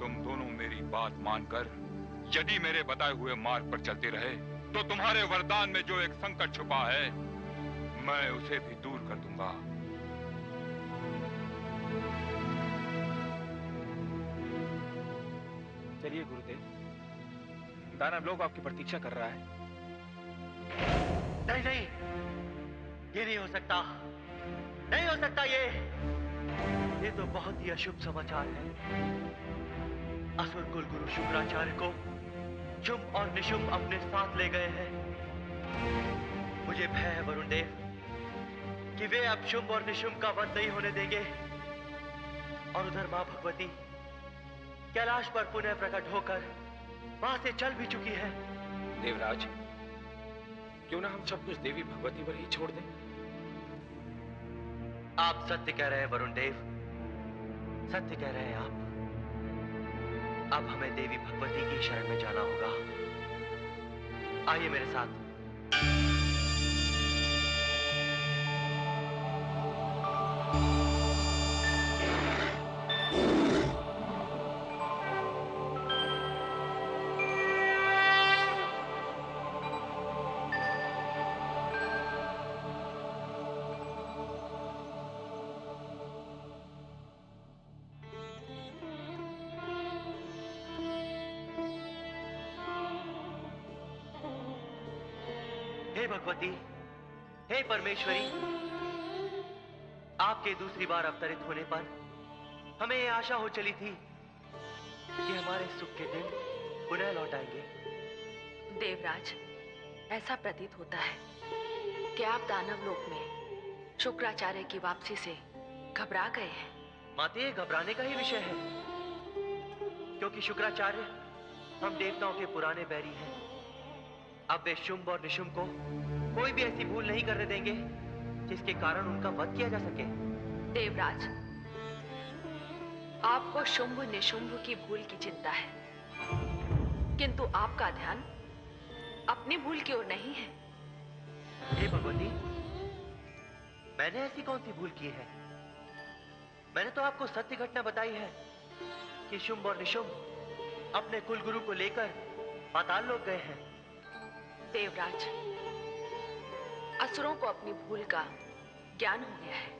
तुम दोनों मेरी बात मानकर यदि मेरे बताए हुए मार्ग पर चलते रहे तो तुम्हारे वरदान में जो एक संकट छुपा है मैं उसे भी दूर कर दूंगा। चलिए गुरुदेव, दानव लोग आपकी प्रतीक्षा कर रहा है। नहीं नहीं, ये नहीं हो सकता, नहीं हो सकता। ये तो बहुत ही अशुभ समाचार है। असुर कुल गुरु शुक्राचार्य को शुंभ और निशुंभ अपने साथ ले गए हैं। मुझे भय है वरुण देव कि वे अब शुंभ और निशुंभ का वध नहीं होने देंगे। और उधर मां भगवती कैलाश पर पुनः प्रकट होकर वहां से चल भी चुकी है। देवराज, क्यों ना हम सब कुछ देवी भगवती पर ही छोड़ दें? आप सत्य कह रहे हैं वरुण देव, सत्य कह रहे हैं आप। अब हमें देवी भगवती की शरण में जाना होगा। आइए मेरे साथ। हे भगवती, हे परमेश्वरी, आपके दूसरी बार अवतरित होने पर हमें यह आशा हो चली थी कि हमारे सुख के दिन पुनः लौट आएंगे। देवराज, ऐसा प्रतीत होता है कि आप दानव लोक में शुक्राचार्य की वापसी से घबरा गए हैं। माते, घबराने का ही विषय है, क्योंकि शुक्राचार्य हम देवताओं के पुराने बैरी हैं। अब वे शुंभ और निशुंभ को कोई भी ऐसी भूल नहीं करने देंगे जिसके कारण उनका वध किया जा सके। देवराज, आपको शुंभ निशुंभ की भूल की चिंता है, किंतु आपका ध्यान अपनी भूल की ओर नहीं है। हे भगवती, मैंने ऐसी कौन सी भूल की है? मैंने तो आपको सत्य घटना बताई है कि शुंभ और निशुंभ अपने कुल गुरु को लेकर पाताल लोक गए हैं। देवराज, असुरों को अपनी भूल का ज्ञान हो गया है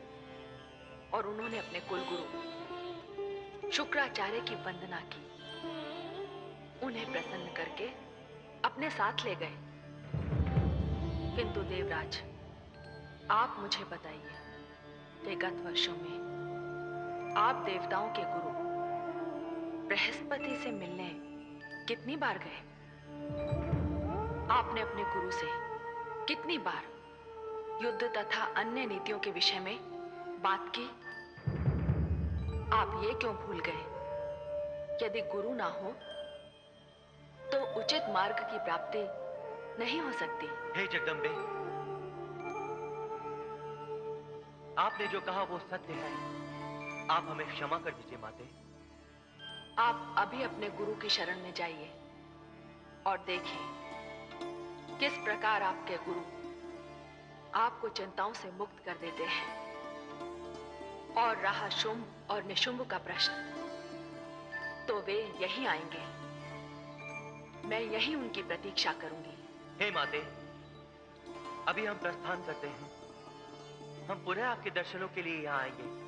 और उन्होंने अपने कुलगुरु शुक्राचार्य की वंदना की। उन्हें प्रसन्न करके अपने साथ ले गए। किंतु देवराज, आप मुझे बताइए कि गत वर्षों में आप देवताओं के गुरु बृहस्पति से मिलने कितनी बार गए? आपने अपने गुरु से कितनी बार युद्ध तथा अन्य नीतियों के विषय में बात की? आप ये क्यों भूल गए? यदि गुरु ना हो तो उचित मार्ग की प्राप्ति नहीं हो सकती। हे जगदम्बे, आपने जो कहा वो सत्य है। आप हमें क्षमा कर दीजिए माते। आप अभी अपने गुरु की शरण में जाइए और देखिए किस प्रकार आपके गुरु आपको चिंताओं से मुक्त कर देते हैं। और रहा शुंभ और निशुंभ का प्रश्न, तो वे यहीं आएंगे। मैं यहीं उनकी प्रतीक्षा करूंगी। हे माते, अभी हम प्रस्थान करते हैं। हम पुनः आपके दर्शनों के लिए यहां आएंगे।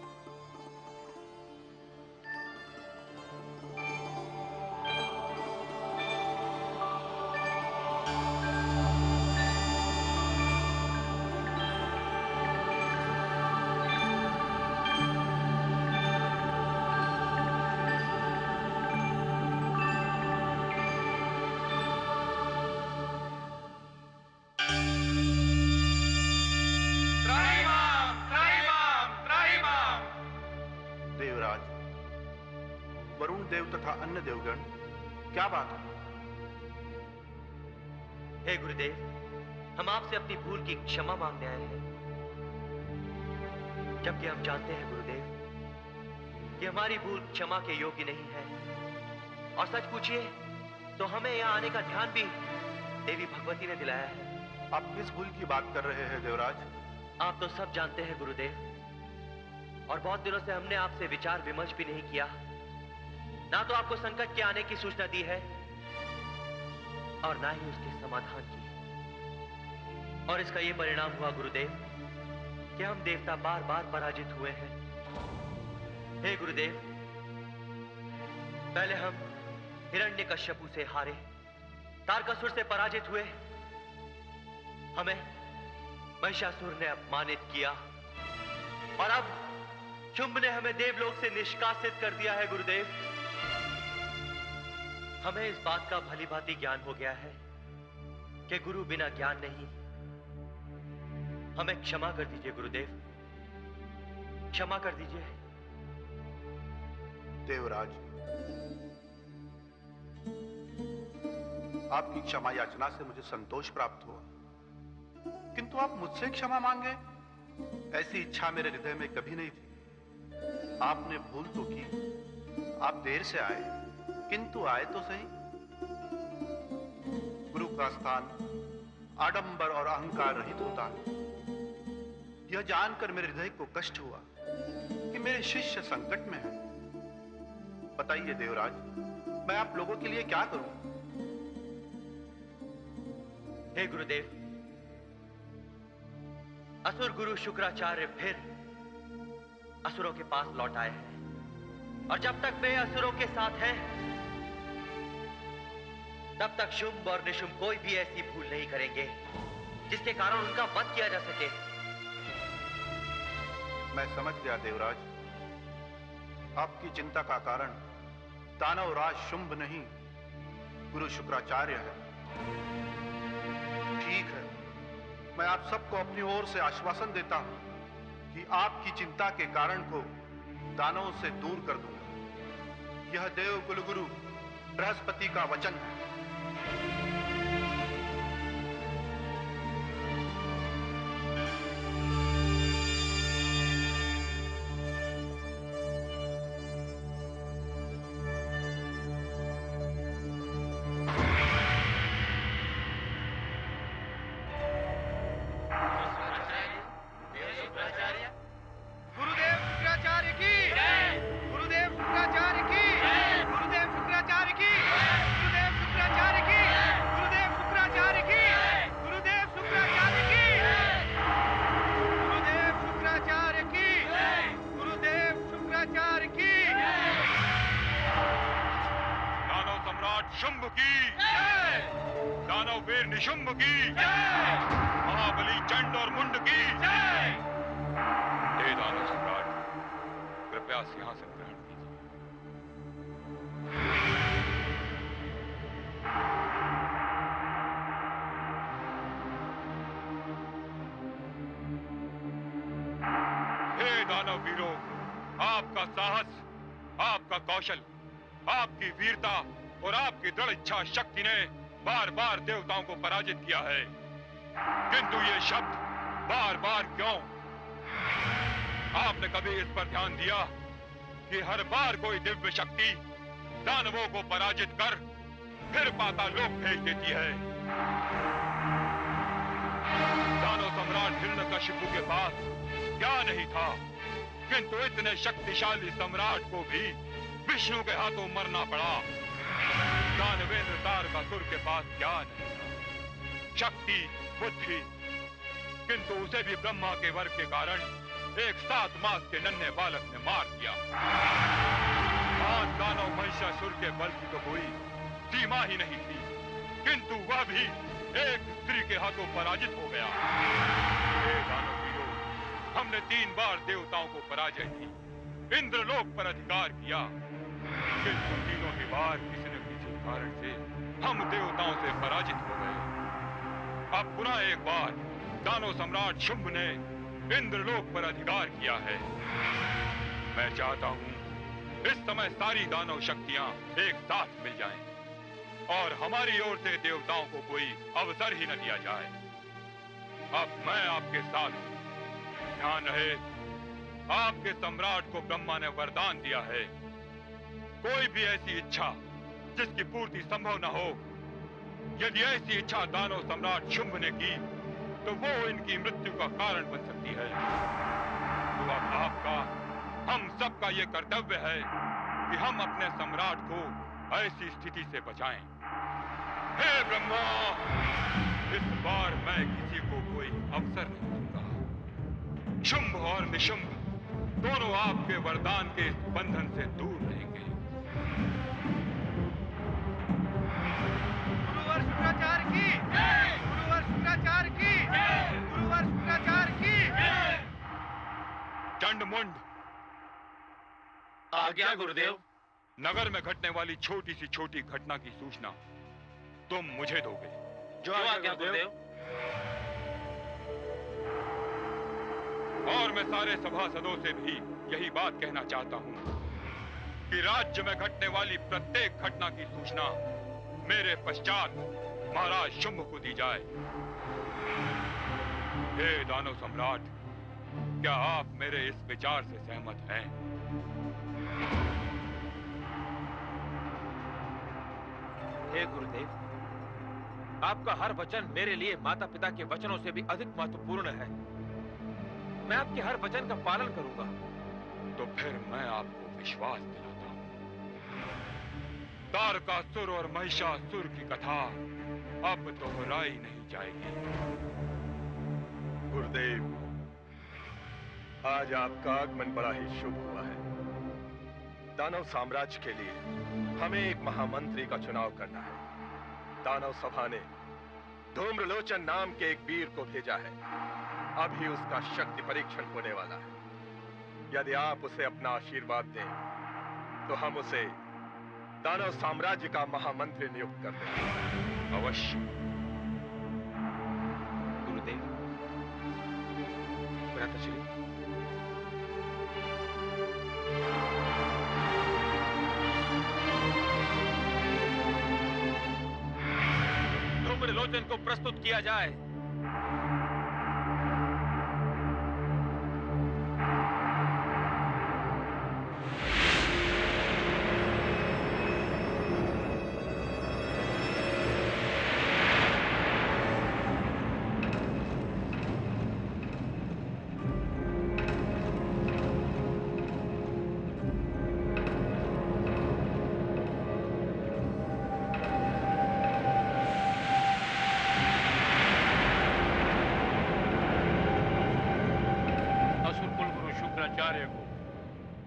तथा अन्य देवगण, क्या बात है? हे गुरुदेव, हम आपसे अपनी भूल की क्षमा मांगने आए हैं। जबकि हम जानते हैं गुरुदेव कि हमारी भूल क्षमा के योग्य नहीं है। और सच पूछिए तो हमें यहाँ आने का ध्यान भी देवी भगवती ने दिलाया है। आप किस भूल की बात कर रहे हैं देवराज? आप तो सब जानते हैं गुरुदेव, और बहुत दिनों से हमने आपसे विचार विमर्श भी नहीं किया। ना तो आपको संकट के आने की सूचना दी है और ना ही उसके समाधान की। और इसका यह परिणाम हुआ गुरुदेव कि हम देवता बार बार पराजित हुए हैं। हे गुरुदेव, पहले हम हिरण्यकश्यपु से हारे, तारकासुर से पराजित हुए, हमें महिषासुर ने अपमानित किया और अब शुंभ ने हमें देवलोक से निष्कासित कर दिया है। गुरुदेव, हमें इस बात का भली भांति ज्ञान हो गया है कि गुरु बिना ज्ञान नहीं। हमें क्षमा कर दीजिए गुरुदेव, क्षमा कर दीजिए। देवराज, आपकी क्षमा याचना से मुझे संतोष प्राप्त हुआ, किंतु आप मुझसे क्षमा मांगे, ऐसी इच्छा मेरे हृदय में कभी नहीं थी। आपने भूल तो की, आप देर से आए, किंतु आए तो सही। गुरु का स्थान आडंबर और अहंकार रहित होता है। यह जानकर मेरे हृदय को कष्ट हुआ कि मेरे शिष्य संकट में हैं। बताइए देवराज, मैं आप लोगों के लिए क्या करूं? हे गुरुदेव, असुर गुरु शुक्राचार्य फिर असुरों के पास लौट आए हैं और जब तक वे असुरों के साथ हैं तब तक शुंभ और निशुंभ कोई भी ऐसी भूल नहीं करेंगे जिसके कारण उनका वध किया जा सके। मैं समझ गया देवराज, आपकी चिंता का कारण दानवराज शुंभ नहीं, गुरु शुक्राचार्य है। ठीक है, मैं आप सबको अपनी ओर से आश्वासन देता हूं कि आपकी चिंता के कारण को दानवों से दूर कर दूंगा। यह देव कुलगुरु बृहस्पति का वचन है। शुंभ की जय, दानववीर निशुंभ की जय, महाबली चंड और मुंड की जय। हे दानव सम्राट, कृपया सिंहासन ग्रहण कीजिए। हे दानववीरों, आपका साहस, आपका कौशल, आपकी वीरता और आपकी दृढ़ इच्छा शक्ति ने बार बार देवताओं को पराजित किया है, किंतु ये शब्द बार बार क्यों? आपने कभी इस पर ध्यान दिया कि हर बार कोई दिव्य शक्ति दानवों को पराजित कर फिर पातालोक भेज देती है? दानव सम्राट हिरण्यकशिपु के पास क्या नहीं था, किंतु इतने शक्तिशाली सम्राट को भी विष्णु के हाथों मरना पड़ा। दानवेंद्र तारकासुर के पास क्या नहीं था, शक्ति, बुद्धि, किंतु उसे भी ब्रह्मा के वर के कारण एक 7 मास के नन्हे बालक ने मार दिया। आज दानव महिषासुर के बल की तो कोई सीमा ही नहीं थी, किंतु वह भी एक स्त्री के हाथों पराजित हो गया। हे दानवीरों, हमने 3 बार देवताओं को पराजय दी, इंद्रलोक पर अधिकार किया, किंतु तीनों ही बार किसी न किसी कारण से हम देवताओं से पराजित हो गए। अब पुनः एक बार दानव सम्राट शुंभ ने इंद्रलोक पर अधिकार किया है। मैं चाहता हूं इस समय सारी दानव शक्तियां एक साथ मिल जाएं और हमारी ओर से देवताओं को कोई अवसर ही न दिया जाए। अब मैं आपके साथ हूं, ध्यान रहे, आपके सम्राट को ब्रह्मा ने वरदान दिया है, कोई भी ऐसी इच्छा जिसकी पूर्ति संभव न हो, यदि ऐसी इच्छा दानव सम्राट शुंभ ने की तो वो इनकी मृत्यु का कारण बन सकती है। तो अब आपका, हम सबका ये कर्तव्य है कि हम अपने सम्राट को ऐसी स्थिति से बचाएं। हे ब्रह्मा, इस बार मैं किसी को कोई अवसर नहीं दूंगा। शुंभ और निशुंभ दोनों आपके वरदान के इस बंधन से दूर रहेंगे। गुरुवर शुक्राचार्य की जय! गुरुवर शुक्राचार्य की जय! गुरुवर शुक्राचार्य की जय! चंडमुंड, आज्ञा गुरुदेव। नगर में घटने वाली छोटी सी छोटी घटना की सूचना तुम मुझे दोगे। जो आज्ञा गुरुदेव। और मैं सारे सभासदों से भी यही बात कहना चाहता हूं कि राज्य में घटने वाली प्रत्येक घटना की सूचना मेरे पश्चात महाराज शुंभ को दी जाए। हे दानव सम्राट, क्या आप मेरे इस विचार से सहमत हैं? हे गुरुदेव, आपका हर वचन मेरे लिए माता पिता के वचनों से भी अधिक महत्वपूर्ण है। मैं आपके हर वचन का पालन करूंगा। तो फिर मैं आपको विश्वास दिलाता हूं। तारकासुर और महिषासुर की कथा अब दोहराई नहीं जाएगी। गुरुदेव, आज आपका आगमन बड़ा ही शुभ हुआ है। दानव साम्राज्य के लिए हमें एक महामंत्री का चुनाव करना है। दानव सभा ने धूम्रलोचन नाम के एक वीर को भेजा है। अभी उसका शक्ति परीक्षण होने वाला है। यदि आप उसे अपना आशीर्वाद दें तो हम उसे दानव साम्राज्य का महामंत्री नियुक्त कर देंगे। अवश्य। गुरुदेव, भ्राताश्री, धूम्रलोचन को प्रस्तुत किया जाए।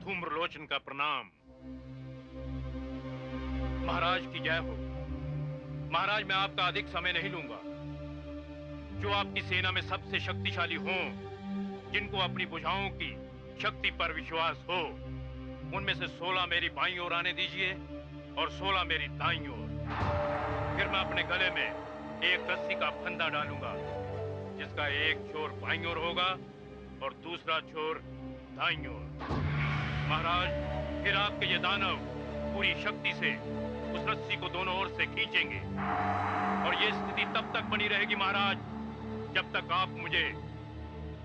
धूम्रलोचन का प्रणाम। महाराज की जय हो। महाराज, मैं आपका अधिक समय नहीं लूंगा। जो आपकी सेना में सबसे शक्तिशाली हों, जिनको अपनी भुजाओं की शक्ति पर विश्वास हो, उनमें से 16 मेरी बाईं ओर आने दीजिए और 16 मेरी दाईं ओर। फिर मैं अपने गले में एक रस्सी का फंदा डालूंगा, जिसका एक छोर बाईं ओर होगा और दूसरा छोर दाईं ओर। महाराज, फिर आपके ये दानव पूरी शक्ति से उस रस्सी को दोनों ओर से खींचेंगे और ये स्थिति तब तक बनी रहेगी महाराज, जब तक आप मुझे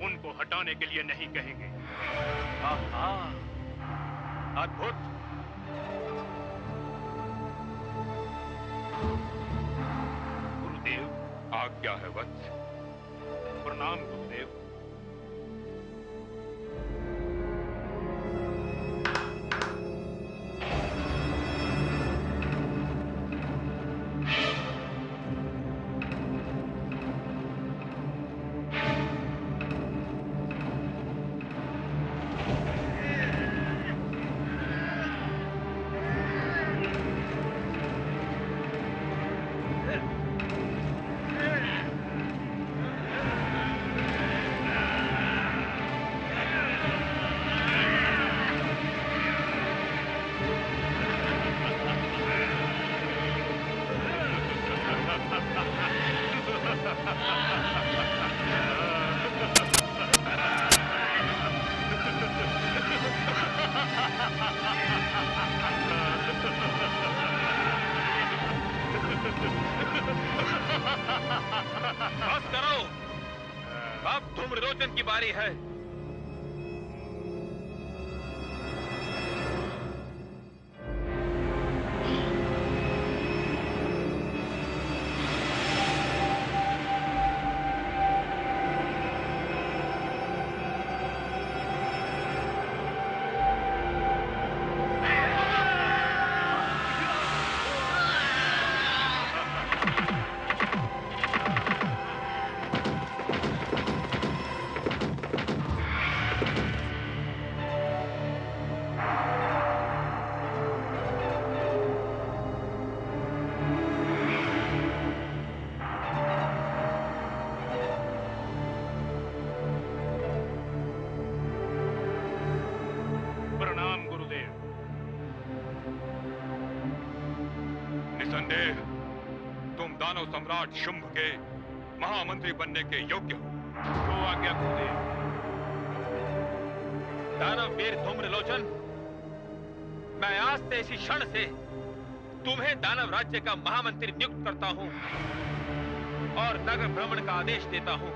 उनको हटाने के लिए नहीं कहेंगे। अद्भुत। गुरुदेव, आज्ञा है वत्स। प्रणाम गुरुदेव। बस करो, अब धूम्रलोचन की बारी है। निसंदेह तुम दानव सम्राट शुंभ के महामंत्री बनने के योग्य हो। जो आज्ञा गुरुदेव। दानव वीर धूम्रलोचन, मैं आज से इसी क्षण से तुम्हें दानव राज्य का महामंत्री नियुक्त करता हूं और नगर भ्रमण का आदेश देता हूं।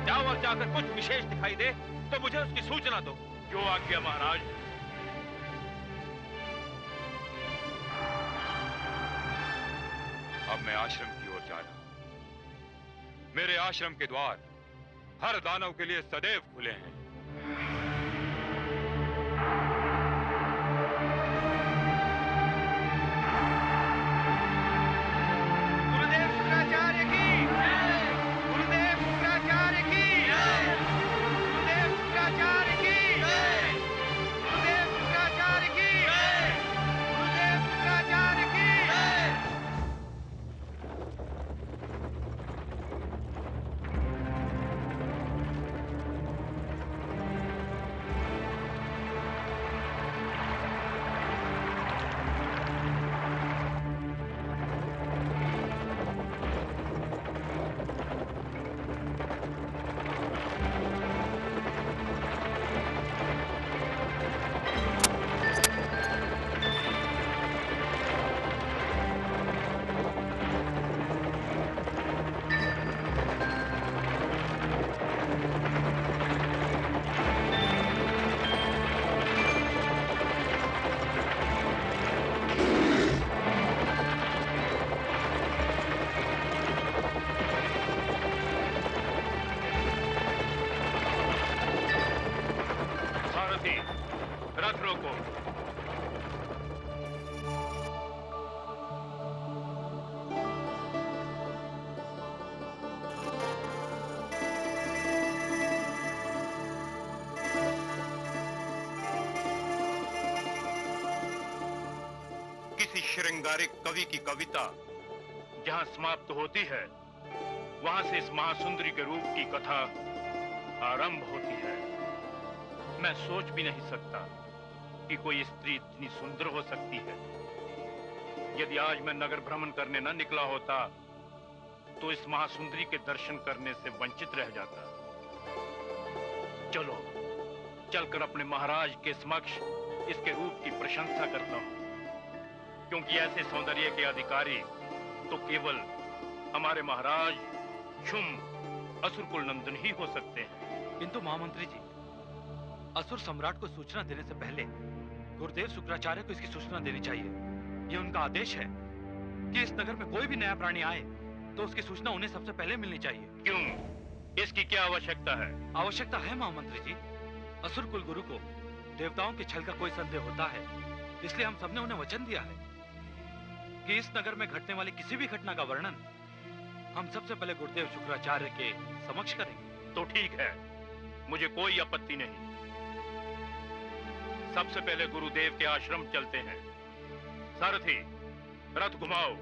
जाओ और जाकर कुछ विशेष दिखाई दे तो मुझे उसकी सूचना दो। जो आज्ञा महाराज। अब मैं आश्रम की ओर जा रहा हूं। मेरे आश्रम के द्वार हर दानव के लिए सदैव खुले हैं। गुरुदेव शुक्राचार्य की जय। गुरुदेव शुक्राचार्य की जय। गुरुदेव शुक्राचार्य की जय। गुरुदेव शुक्राचार्य की जय। गुरुदेव शुक्राचार्य की जय। सारथी, रथ रोको। किसी श्रृंगारिक कवि की कविता जहां समाप्त होती है, वहां से इस महासुंदरी के रूप की कथा आरंभ होती है। मैं सोच भी नहीं सकता कि कोई स्त्री इतनी सुंदर हो सकती है। यदि आज मैं नगर भ्रमण करने न निकला होता तो इस महासुंदरी के दर्शन करने से वंचित रह जाता। चलो चलकर अपने महाराज के समक्ष इसके रूप की प्रशंसा करता हूं, क्योंकि ऐसे सौंदर्य के अधिकारी तो केवल हमारे महाराज शुंभ असुरकुल नंदन ही हो सकते हैं। किंतु महामंत्री जी, असुर सम्राट को सूचना देने से पहले गुरुदेव शुक्राचार्य को इसकी सूचना देनी चाहिए। ये उनका आदेश है कि इस नगर में कोई भी नया प्राणी आए तो उसकी सूचना उन्हें सबसे पहले मिलनी चाहिए। क्यों? इसकी क्या आवश्यकता है? आवश्यकता है महामंत्री जी। असुर कुल गुरु को देवताओं के छल का कोई संदेह होता है, इसलिए हम सबने उन्हें वचन दिया है कि इस नगर में घटने वाली किसी भी घटना का वर्णन हम सबसे पहले गुरुदेव शुक्राचार्य के समक्ष करेंगे। तो ठीक है, मुझे कोई आपत्ति नहीं। सबसे पहले गुरुदेव के आश्रम चलते हैं। सारथी, रथ घुमाओ।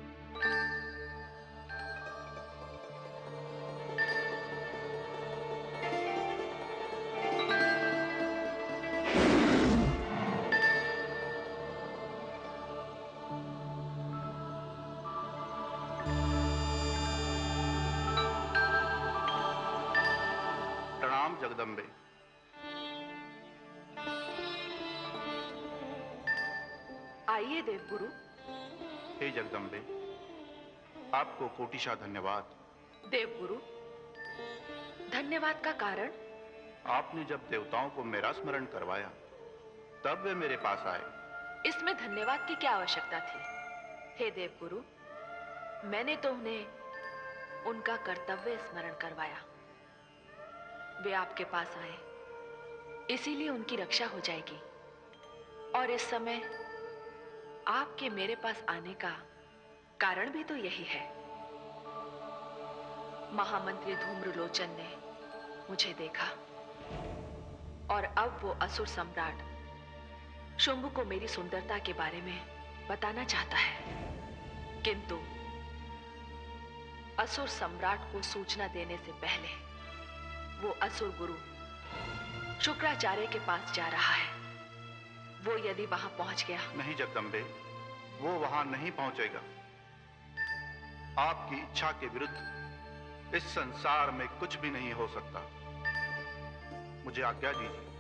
प्रणाम जगदम्बे। आइए देवगुरु। हे जगदम्बे, आपको कोटिशा धन्यवाद। देवगुरु, धन्यवाद का कारण? आपने जब देवताओं को मेरा स्मरण करवाया तब वे मेरे पास आए। इसमें धन्यवाद की क्या आवश्यकता थी? हे देवगुरु, मैंने तो उन्हें उनका कर्तव्य स्मरण करवाया। वे आपके पास आए, इसीलिए उनकी रक्षा हो जाएगी। और इस समय आपके मेरे पास आने का कारण भी तो यही है। महामंत्री धूम्रलोचन ने मुझे देखा और अब वो असुर सम्राट शुंभ को मेरी सुंदरता के बारे में बताना चाहता है, किंतु असुर सम्राट को सूचना देने से पहले वो असुर गुरु शुक्राचार्य के पास जा रहा है। वो यदि वहां पहुंच गया। नहीं जगदम्बे, वो वहां नहीं पहुंचेगा। आपकी इच्छा के विरुद्ध इस संसार में कुछ भी नहीं हो सकता। मुझे आज्ञा दीजिए।